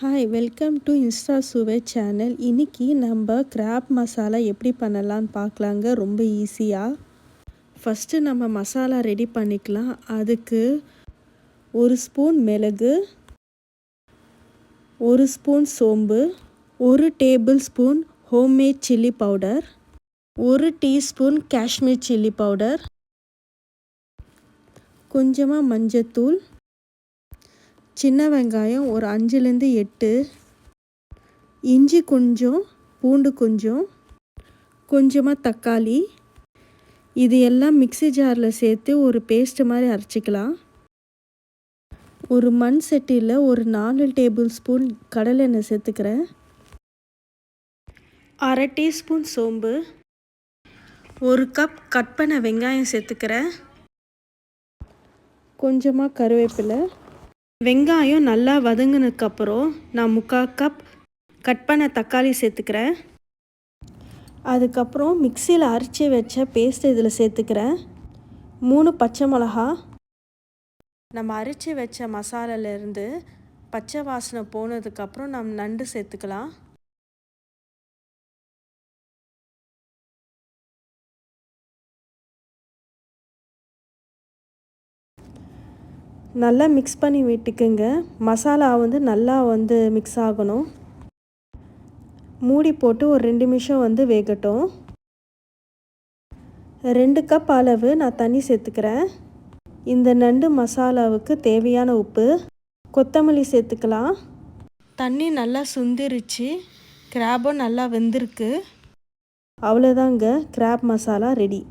Hi, welcome to Insta சுவை channel. இன்றைக்கி நம்ம கிராப் மசாலா எப்படி பண்ணலான்னு பார்க்கலாங்க. ரொம்ப ஈஸியாக. ஃபஸ்ட்டு நம்ம மசாலா ரெடி பண்ணிக்கலாம். அதுக்கு 1 ஸ்பூன் மிளகு, 1 ஸ்பூன் சோம்பு, 1 table spoon homemade chilli powder, 1 teaspoon Kashmir chilli powder, கொஞ்சமாக மஞ்சத்தூள், சின்ன வெங்காயம் ஒரு 5லேருந்து 8, இஞ்சி கொஞ்சம், பூண்டு கொஞ்சம், கொஞ்சமாக தக்காளி. இது எல்லாம் மிக்ஸி ஜாரில் சேர்த்து ஒரு பேஸ்ட்டு மாதிரி அரைச்சிக்கலாம். ஒரு மண் சட்டியில் ஒரு 4 டேபிள் ஸ்பூன் கடலெண்ணெய் சேர்த்துக்கிறேன். 1/2 டீஸ்பூன் சோம்பு, 1 கப் கட் பண்ண வெங்காயம் சேர்த்துக்கிறேன். கொஞ்சமாக கருவேப்பிலை. வெங்காயம் நல்லா வதங்கினதுக்கப்புறம் நான் 3/4 கப் கட் பண்ண தக்காளி சேர்த்துக்கிறேன். அதுக்கப்புறம் மிக்சியில் அரைச்சி வச்ச பேஸ்ட்டு இதில் சேர்த்துக்கிறேன். 3 பச்சை மிளகா. நம்ம அரைச்சி வச்ச மசாலாலேருந்து பச்சை வாசனை போனதுக்கப்புறம் நம்ம நண்டு சேர்த்துக்கலாம். நல்லா மிக்ஸ் பண்ணி விட்டுக்குங்க. மசாலா நல்லா மிக்ஸ் ஆகணும். மூடி போட்டு ஒரு 2 நிமிஷம் வேகட்டும். 2 கப் அளவு நான் தண்ணி சேர்த்துக்கிறேன். இந்த நண்டு மசாலாவுக்கு தேவையான உப்பு, கொத்தமல்லி சேர்த்துக்கலாம். தண்ணி நல்லா சுந்திருச்சு. கிராபும் நல்லா வெந்திருக்கு. அவ்வளோதாங்க, கிராப் மசாலா ரெடி.